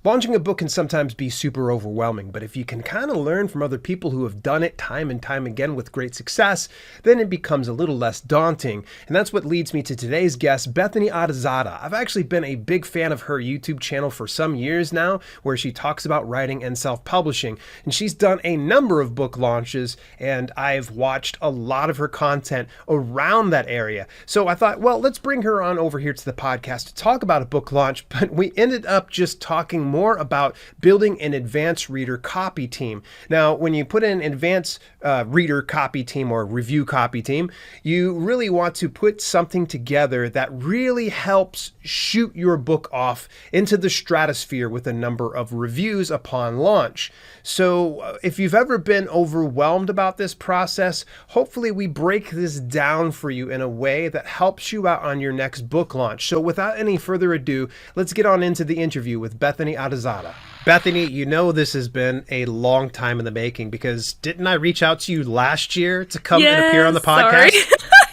Launching a book can sometimes be super overwhelming, but if you can kind of learn from other people who have done it time and time again with great success, then it becomes a little less daunting. And that's what leads me to today's guest, Bethany Adizadeh. I've actually been a big fan of her YouTube channel for some years now, where she talks about writing and self-publishing. And she's done a number of book launches, and I've watched a lot of her content around that area. So I thought, well, let's bring her on over here to the podcast to talk about a book launch, but we ended up just talking more about building an advanced reader copy team. Now, when you put in advanced reader copy team or review copy team, you really want to put something together that really helps shoot your book off into the stratosphere with a number of reviews upon launch. So if you've ever been overwhelmed about this process, hopefully we break this down for you in a way that helps you out on your next book launch. So without any further ado, let's get on into the interview with Bethany Adizadeh. Bethany, you know this has been a long time in the making, because didn't I reach out to you last year to come and appear on the podcast? Sorry.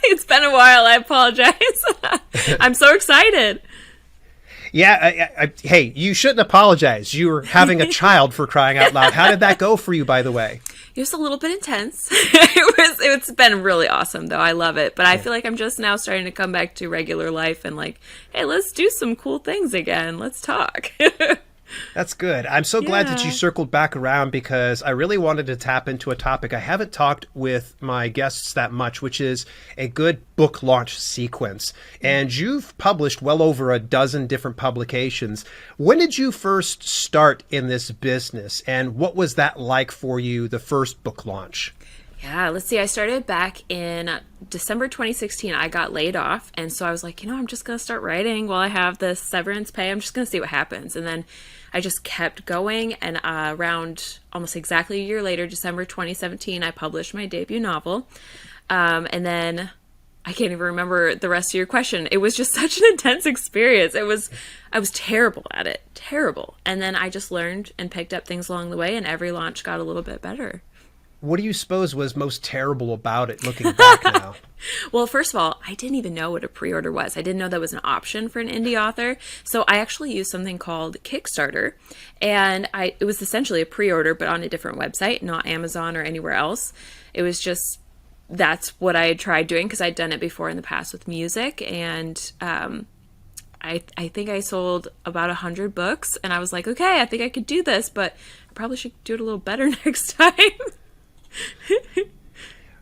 It's been a while. I apologize. I'm so excited. Yeah, hey, you shouldn't apologize. You were having a child, for crying out loud. How did that go for you, by the way? It was a little bit intense. It's been really awesome, though. I love it. But I feel like I'm just now starting to come back to regular life and like, hey, let's do some cool things again. Let's talk. That's good. I'm so glad that you circled back around, because I really wanted to tap into a topic I haven't talked with my guests that much, which is a good book launch sequence. And you've published well over a dozen different publications. When did you first start in this business, and what was that like for you, the first book launch? Yeah, let's see. I started back in December 2016. I got laid off. And so I was like, I'm just going to start writing while I have this severance pay. I'm just going to see what happens. And then I just kept going. And around almost exactly a year later, December 2017, I published my debut novel. And then I can't even remember the rest of your question. It was just such an intense experience. I was terrible at it. Terrible. And then I just learned and picked up things along the way. And every launch got a little bit better. What do you suppose was most terrible about it, looking back now? Well, first of all, I didn't even know what a pre-order was. I didn't know that was an option for an indie author. So I actually used something called Kickstarter. And it was essentially a pre-order, but on a different website, not Amazon or anywhere else. It was just, that's what I had tried doing, because I'd done it before in the past with music. And I think I sold about 100 books. And I was like, okay, I think I could do this, but I probably should do it a little better next time.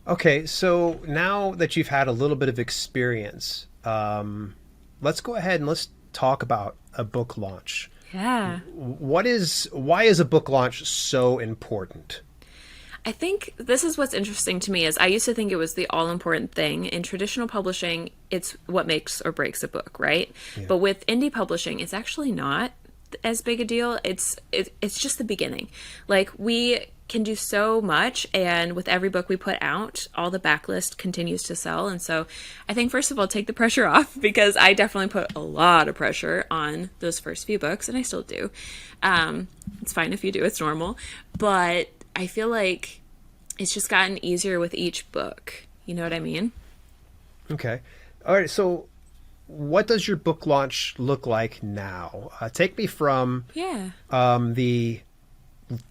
Okay, so now that you've had a little bit of experience, let's go ahead and let's talk about a book launch. Yeah. Why is a book launch so important? I think this is what's interesting to me is I used to think it was the all-important thing. In traditional publishing, it's what makes or breaks a book, right? Yeah. But with indie publishing, it's actually not as big a deal. It's just the beginning. Like, we can do so much, and with every book we put out, all the backlist continues to sell. And so I think, first of all, take the pressure off, because I definitely put a lot of pressure on those first few books, and I still do. It's fine if you do, it's normal. But I feel like it's just gotten easier with each book. You know what I mean? Okay. All right. So what does your book launch look like now? Take me from the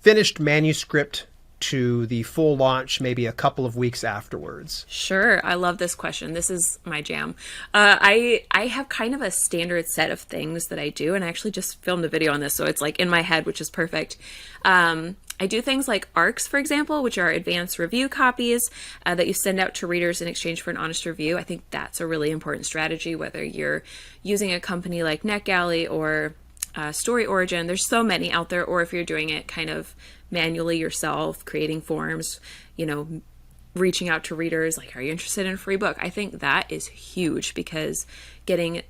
finished manuscript to the full launch, maybe a couple of weeks afterwards. Sure. I love this question. This is my jam. I have kind of a standard set of things that I do, and I actually just filmed a video on this, so it's like in my head, which is perfect. I do things like ARCs, for example, which are advanced review copies that you send out to readers in exchange for an honest review. I think that's a really important strategy, whether you're using a company like NetGalley or Story Origin. There's so many out there, or if you're doing it kind of manually yourself, creating forms, reaching out to readers, like, are you interested in a free book? I think that is huge, because getting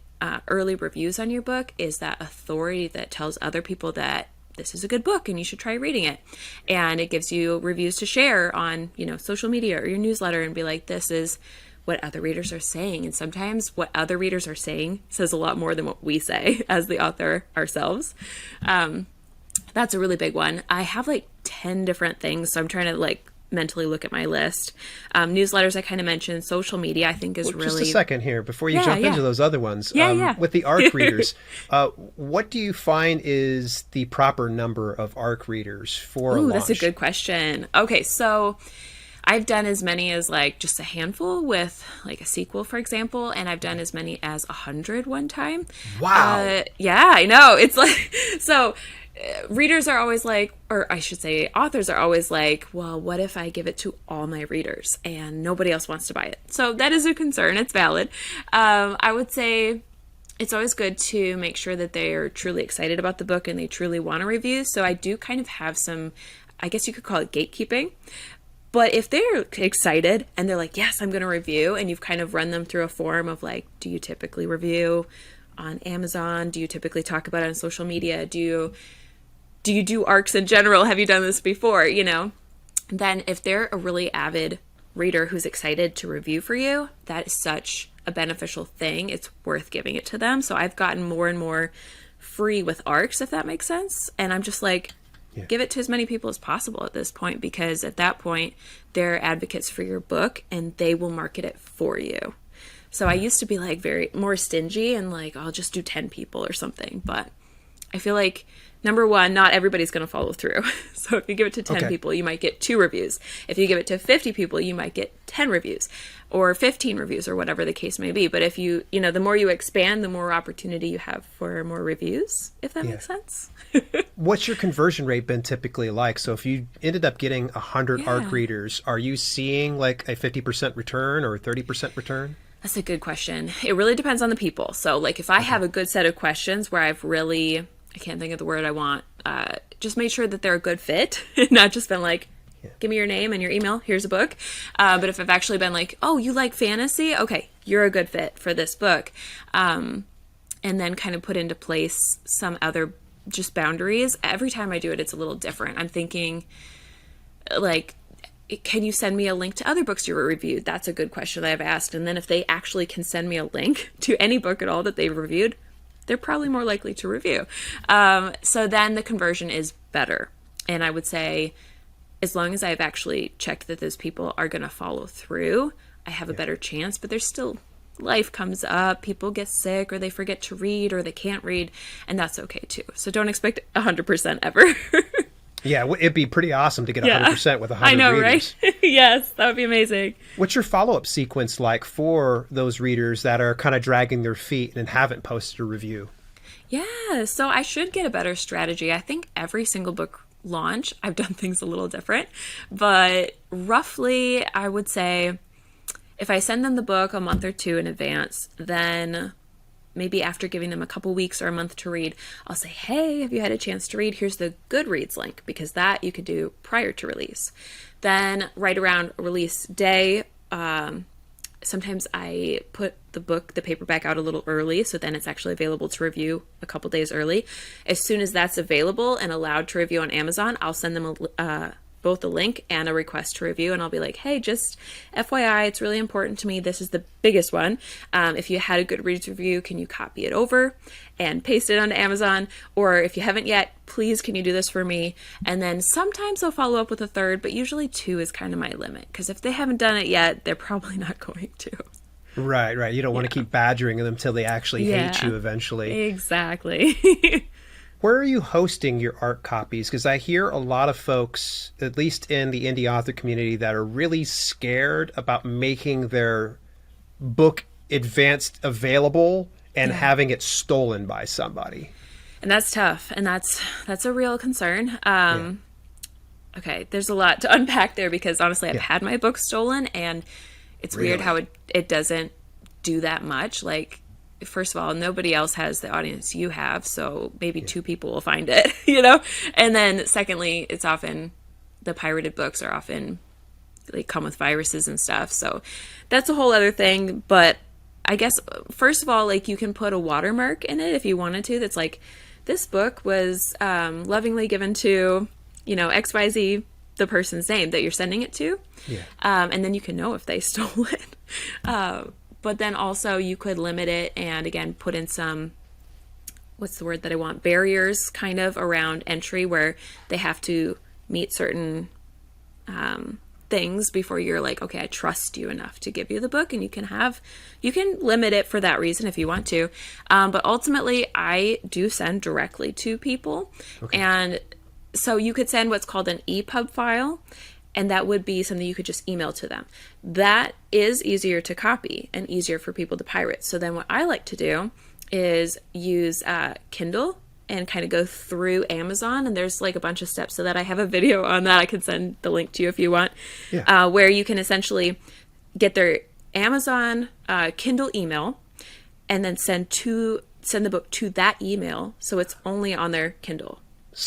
early reviews on your book is that authority that tells other people that this is a good book and you should try reading it. And it gives you reviews to share on, social media or your newsletter, and be like, this is what other readers are saying. And sometimes what other readers are saying says a lot more than what we say as the author ourselves. That's a really big one. I have like 10 different things, so I'm trying to mentally look at my list. Newsletters I kind of mentioned. Social media I think is really... Just a second here before you Yeah, jump yeah. into those other ones. Yeah. With the ARC readers, what do you find is the proper number of ARC readers for a Ooh, launch? that's a good question. Okay, so I've done as many as like just a handful with like a sequel, for example, and I've done as many as 100 one time. Wow. Yeah, I know. It's like, so readers are always like, or I should say authors are always like, well, what if I give it to all my readers and nobody else wants to buy it? So that is a concern. It's valid. I would say it's always good to make sure that they are truly excited about the book and they truly want a review. So I do kind of have some, I guess you could call it gatekeeping. But if they're excited and they're like, yes, I'm going to review, and you've kind of run them through a form of like, do you typically review on Amazon? Do you typically talk about it on social media? Do you do ARCs in general? Have you done this before? You know, then if they're a really avid reader who's excited to review for you, that is such a beneficial thing. It's worth giving it to them. So I've gotten more and more free with ARCs, if that makes sense. And I'm just like, give it to as many people as possible at this point, because at that point, they're advocates for your book and they will market it for you. So I used to be like very more stingy and like, I'll just do 10 people or something. But I feel like, number one, not everybody's going to follow through. So if you give it to 10 people, you might get 2 reviews. If you give it to 50 people, you might get 10 reviews or 15 reviews or whatever the case may be. But if you know, the more you expand, the more opportunity you have for more reviews, if that makes sense. What's your conversion rate been typically like? So if you ended up getting 100 ARC readers, are you seeing like a 50% return or a 30% return? That's a good question. It really depends on the people. So like if I have a good set of questions where I've really, I can't think of the word I want, just made sure that they're a good fit, not just been like, give me your name and your email, here's a book. But if I've actually been like, oh, you like fantasy? Okay, you're a good fit for this book. And then kind of put into place some other just boundaries. Every time I do it, it's a little different. I'm thinking like, can you send me a link to other books you reviewed? That's a good question that I've asked. And then if they actually can send me a link to any book at all that they've reviewed, they're probably more likely to review. So then the conversion is better. And I would say, as long as I've actually checked that those people are going to follow through, I have a better chance. But there's still, life comes up, people get sick, or they forget to read, or they can't read, and that's okay too. So don't expect 100% ever. Yeah, it'd be pretty awesome to get 100% with 100 I know, readers. right? Yes, that would be amazing. What's your follow-up sequence like for those readers that are kind of dragging their feet and haven't posted a review? Yeah, so I should get a better strategy. I think every single book launch, I've done things a little different, but roughly I would say if I send them the book a month or 2 in advance, then maybe after giving them a couple weeks or a month to read, I'll say, hey, have you had a chance to read? Here's the Goodreads link, because that you could do prior to release. Then right around release day, sometimes I put the paperback out a little early, so then it's actually available to review a couple days early. As soon as that's available and allowed to review on Amazon, I'll send them both a link and a request to review, and I'll be like, hey, just FYI, it's really important to me. This is the biggest one. If you had a Goodreads review, can you copy it over and paste it onto Amazon? Or if you haven't yet, please, can you do this for me? And then sometimes I'll follow up with a third, but usually 2 is kind of my limit, because if they haven't done it yet, they're probably not going to. Right. You don't want to keep badgering them until they actually hate you eventually. Exactly. Where are you hosting your ARC copies? Because I hear a lot of folks, at least in the indie author community, that are really scared about making their book advanced available and having it stolen by somebody. And that's tough. And that's a real concern. Okay, there's a lot to unpack there, because honestly, I've had my book stolen, and it's weird how it doesn't do that much. Like, first of all, nobody else has the audience you have, so maybe 2 people will find it, you know? And then secondly, it's often, the pirated books are often, they come with viruses and stuff, so that's a whole other thing. But I guess, first of all, like, you can put a watermark in it if you wanted to, that's like, this book was lovingly given to, you know, XYZ, the person's name that you're sending it to. And then you can know if they stole it. But then also you could limit it and, again, put in some, what's the word that I want, barriers kind of around entry, where they have to meet certain things before you're like, okay, I trust you enough to give you the book. And you can limit it for that reason if you want to. But ultimately, I do send directly to people. Okay. And so you could send what's called an EPUB file, and that would be something you could just email to them. That is easier to copy and easier for people to pirate. So then what I like to do is use Kindle and kind of go through Amazon, and there's like a bunch of steps so that I have a video on that. I can send the link to you if you want, where you can essentially get their Amazon Kindle email and then send the book to that email, so it's only on their Kindle.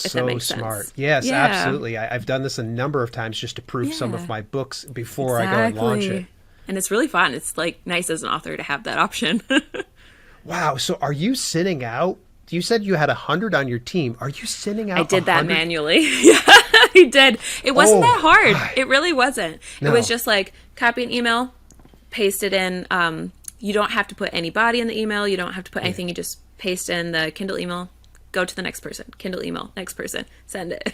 If that makes smart. Sense. Yes, absolutely. I've done this a number of times just to proof some of my books before I go and launch it. And it's really fun. It's like nice as an author to have that option. Wow. So are you sending out, you said you had 100 on your team. Are you sending out I did 100? that manually. Yeah, I did. It wasn't that hard. God. It really wasn't. No. It was just like copy an email, paste it in. You don't have to put any body in the email. You don't have to put anything. You just paste in the Kindle email. Go to the next person, Kindle email, next person, send it.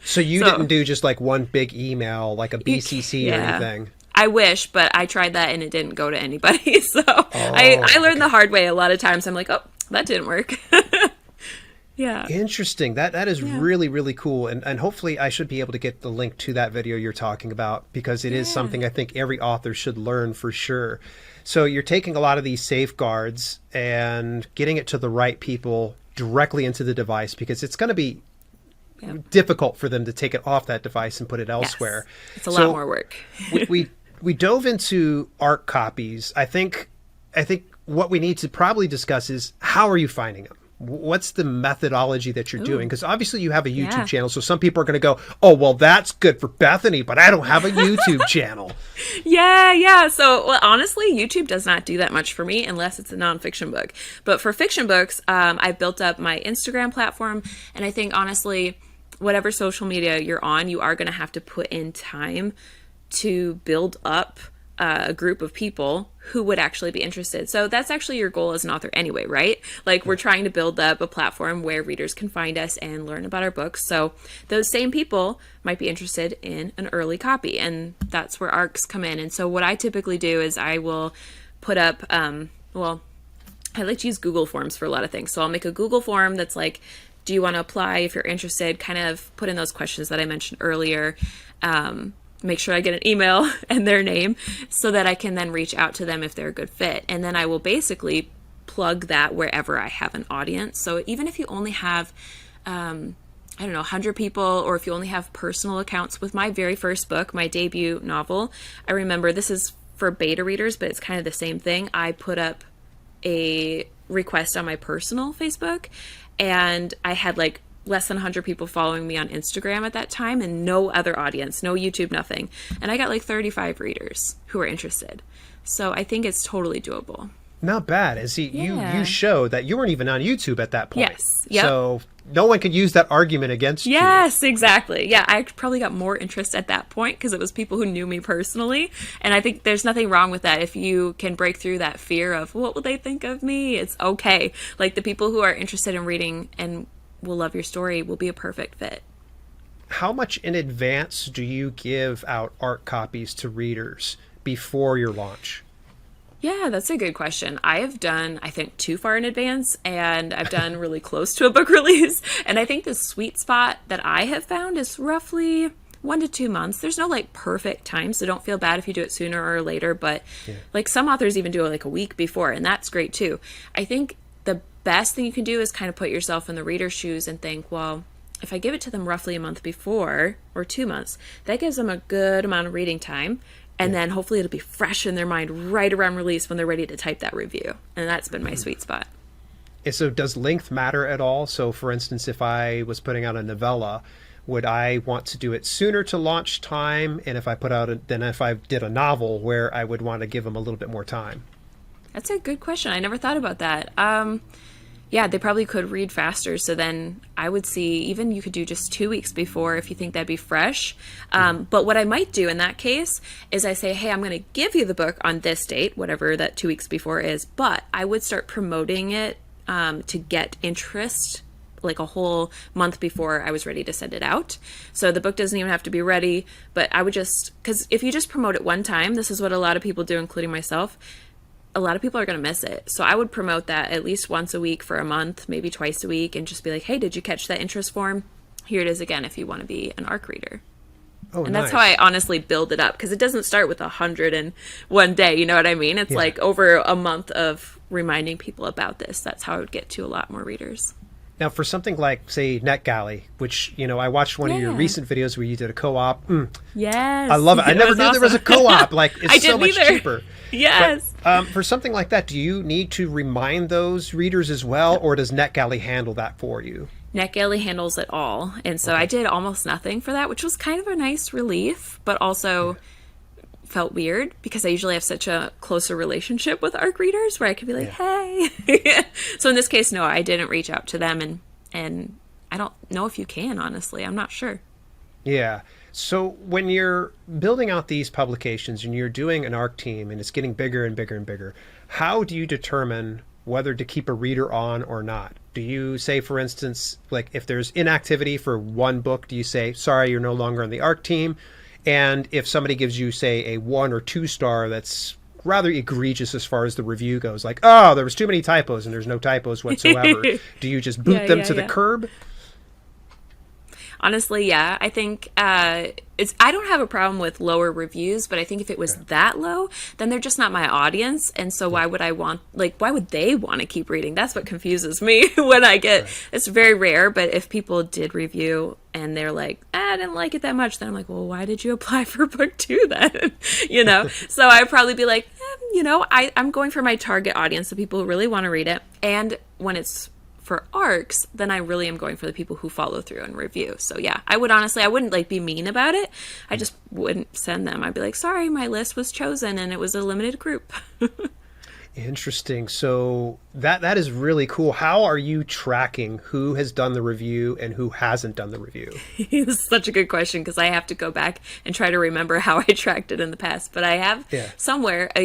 So you didn't do just like one big email, like a BCC or anything? I wish, but I tried that and it didn't go to anybody. So I learned the hard way. A lot of times I'm like, oh, that didn't work. Yeah. Interesting. That is really, really cool. And hopefully I should be able to get the link to that video you're talking about, because it is something I think every author should learn for sure. So you're taking a lot of these safeguards and getting it to the right people directly into the device, because it's going to be difficult for them to take it off that device and put it elsewhere. Yes. It's a lot more work. we dove into ARC copies. I think what we need to probably discuss is, how are you finding them? What's the methodology that you're doing? Because obviously you have a YouTube channel, so some people are going to go, oh, well, that's good for Bethany, but I don't have a YouTube channel. Yeah. So, well, honestly, YouTube does not do that much for me unless it's a nonfiction book. But for fiction books, I've built up my Instagram platform. And I think, honestly, whatever social media you're on, you are going to have to put in time to build up a group of people who would actually be interested. So that's actually your goal as an author anyway, right? Like, we're trying to build up a platform where readers can find us and learn about our books. So those same people might be interested in an early copy, and that's where ARCs come in. And so what I typically do is I will put up, I like to use Google Forms for a lot of things. So I'll make a Google form that's like, do you want to apply? If you're interested, kind of put in those questions that I mentioned earlier. Make sure I get an email and their name so that I can then reach out to them if they're a good fit. And then I will basically plug that wherever I have an audience. So even if you only have, 100 people, or if you only have personal accounts, with my very first book, my debut novel, I remember, this is for beta readers, but it's kind of the same thing. I put up a request on my personal Facebook, and I had like less than 100 people following me on Instagram at that time, and no other audience, no YouTube, nothing. And I got like 35 readers who were interested. So I think it's totally doable. Not bad. You show that you weren't even on YouTube at that point. Yes. Yep. So no one could use that argument against you. Yes, exactly. Yeah, I probably got more interest at that point because it was people who knew me personally. And I think there's nothing wrong with that. If you can break through that fear of, what will they think of me? It's okay. Like, the people who are interested in reading and will love your story will be a perfect fit. How much in advance do you give out ARC copies to readers before your launch? Yeah, that's a good question. I have done, I think, too far in advance, and I've done really close to a book release. And I think the sweet spot that I have found is roughly 1 to 2 months. There's no like perfect time, so don't feel bad if you do it sooner or later. But like, some authors even do it like a week before, and that's great too. I think the best thing you can do is kind of put yourself in the reader's shoes and think, well, if I give it to them roughly a month before, or 2 months, that gives them a good amount of reading time. And then hopefully it'll be fresh in their mind right around release when they're ready to type that review. And that's been my sweet spot. And so does length matter at all? So for instance, if I was putting out a novella, would I want to do it sooner to launch time? And if I then if I did a novel, where I would want to give them a little bit more time? That's a good question. I never thought about that. Yeah, they probably could read faster. So then I would see, even you could do just 2 weeks before if you think that'd be fresh. But what I might do in that case is I say, hey, I'm going to give you the book on this date, whatever that 2 weeks before is. But I would start promoting it to get interest like a whole month before I was ready to send it out. So the book doesn't even have to be ready, but I would just, because if you just promote it one time, this is what a lot of people do, including myself, a lot of people are going to miss it. So I would promote that at least once a week for a month, maybe twice a week, and just be like, hey, did you catch that interest form? Here it is again if you want to be an ARC reader. Oh, and nice. that's how I honestly build it up, because it doesn't start with 101 day. You know what I mean? It's like over a month of reminding people about this. That's how I would get to a lot more readers. Now, for something like, say, NetGalley, which, I watched one of your recent videos where you did a co-op. Yes. I love it. I never knew there was a co-op. Like, it's so much cheaper. Yes. But, for something like that, do you need to remind those readers as well, or does NetGalley handle that for you? NetGalley handles it all. And so I did almost nothing for that, which was kind of a nice relief, but also felt weird because I usually have such a closer relationship with ARC readers where I could be like, hey. So in this case, no, I didn't reach out to them. And I don't know if you can, honestly. I'm not sure. Yeah. So when you're building out these publications and you're doing an ARC team and it's getting bigger and bigger and bigger, how do you determine whether to keep a reader on or not? Do you say, for instance, like if there's inactivity for one book, do you say, sorry, you're no longer on the ARC team? And if somebody gives you, say, a 1 or 2 star that's rather egregious as far as the review goes, like, oh, there was too many typos and there's no typos whatsoever, do you just boot them to the curb? Honestly, yeah. I think I don't have a problem with lower reviews, but I think if it was that low, then they're just not my audience. And so why would they want to keep reading? That's what confuses me when I get, it's very rare, but if people did review and they're like, I didn't like it that much, then I'm like, well, why did you apply for book 2 then? So I'd probably be like, I'm going for my target audience, the people who really want to read it. And when it's for ARCs, then I really am going for the people who follow through and review. So yeah, I wouldn't like be mean about it. I just wouldn't send them. I'd be like, sorry, my list was chosen and it was a limited group. Interesting. So that is really cool. How are you tracking who has done the review and who hasn't done the review? This is such a good question because I have to go back and try to remember how I tracked it in the past. But I have somewhere I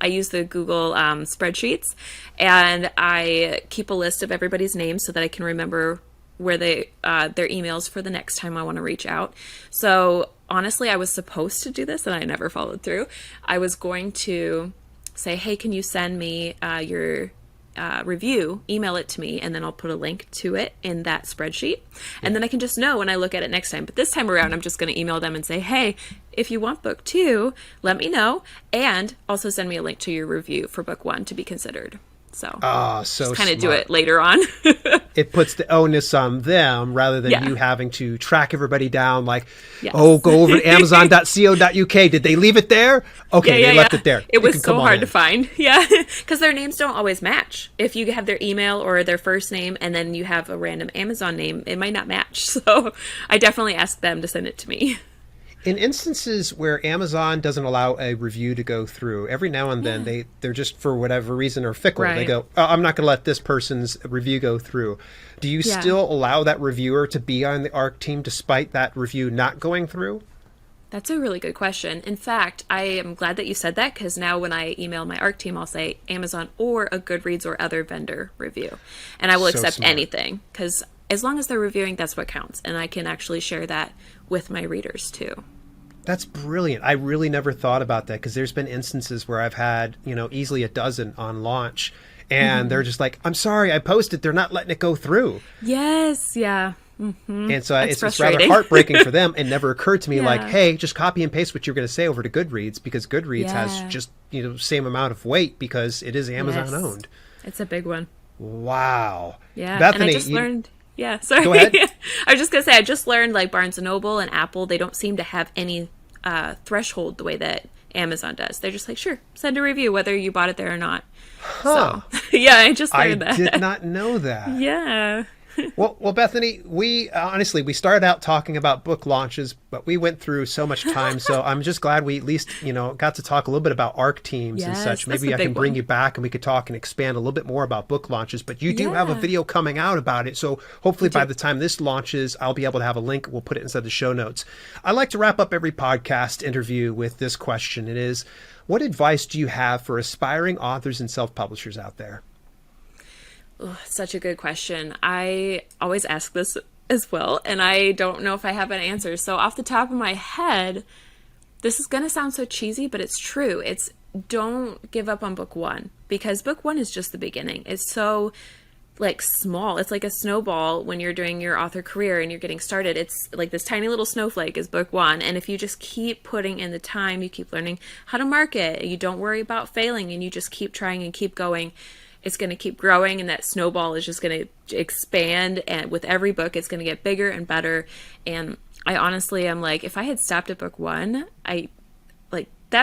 use the Google spreadsheets, and I keep a list of everybody's names so that I can remember where their emails for the next time I want to reach out. So honestly, I was supposed to do this and I never followed through. I was going to say, hey, can you send me your review, email it to me, and then I'll put a link to it in that spreadsheet. And then I can just know when I look at it next time. But this time around, I'm just going to email them and say, hey, if you want book 2, let me know. And also send me a link to your review for book 1 to be considered. So, so kind of do it later on. It puts the onus on them rather than you having to track everybody down like, go over to amazon.co.uk. Did they leave it there? Okay, they left it there. It was so hard to find. Yeah, because their names don't always match. If you have their email or their first name and then you have a random Amazon name, it might not match. So I definitely ask them to send it to me. In instances where Amazon doesn't allow a review to go through, every now and then they're just, for whatever reason, are fickle. They go, I'm not going to let this person's review go through. Do you still allow that reviewer to be on the ARC team despite that review not going through? That's a really good question. In fact, I am glad that you said that, because now when I email my ARC team, I'll say Amazon or a Goodreads or other vendor review. And I will accept anything, because as long as they're reviewing, that's what counts. And I can actually share that with my readers too. That's brilliant. I really never thought about that, because there's been instances where I've had, easily a dozen on launch, and they're just like, I'm sorry, I posted, they're not letting it go through. Yes, yeah. Mm-hmm. And so it's rather heartbreaking for them. It never occurred to me like, hey, just copy and paste what you're going to say over to Goodreads, because Goodreads has just, same amount of weight because it is Amazon owned. It's a big one. Wow. Yeah. Bethany, and I just learned. Yeah, sorry. Go ahead. I was just going to say, I just learned like Barnes & Noble and Apple, they don't seem to have any threshold the way that Amazon does. They're just like, sure, send a review whether you bought it there or not. So, I just learned that. I did not know that. Yeah. Well, Bethany, we honestly, we started out talking about book launches, but we went through so much time. So I'm just glad we at least, got to talk a little bit about ARC teams and such. Maybe I can bring you back and we could talk and expand a little bit more about book launches. But you do have a video coming out about it. So hopefully by the time this launches, I'll be able to have a link. We'll put it inside the show notes. I like to wrap up every podcast interview with this question. It is, what advice do you have for aspiring authors and self-publishers out there? Such a good question. I always ask this as well, and I don't know if I have an answer. So, off the top of my head, this is going to sound so cheesy, but it's true. It's don't give up on book one, because book one is just the beginning. It's so like small. It's like a snowball when you're doing your author career and you're getting started. It's like this tiny little snowflake is book one. And if you just keep putting in the time, you keep learning how to market, you don't worry about failing, and you just keep trying and keep going, it's going to keep growing, and that snowball is just going to expand. And with every book, it's going to get bigger and better. And I honestly am like, if I had stopped at book one, I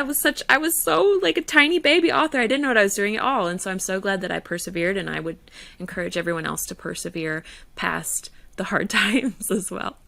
was so like a tiny baby author. I didn't know what I was doing at all. And so I'm so glad that I persevered, and I would encourage everyone else to persevere past the hard times as well.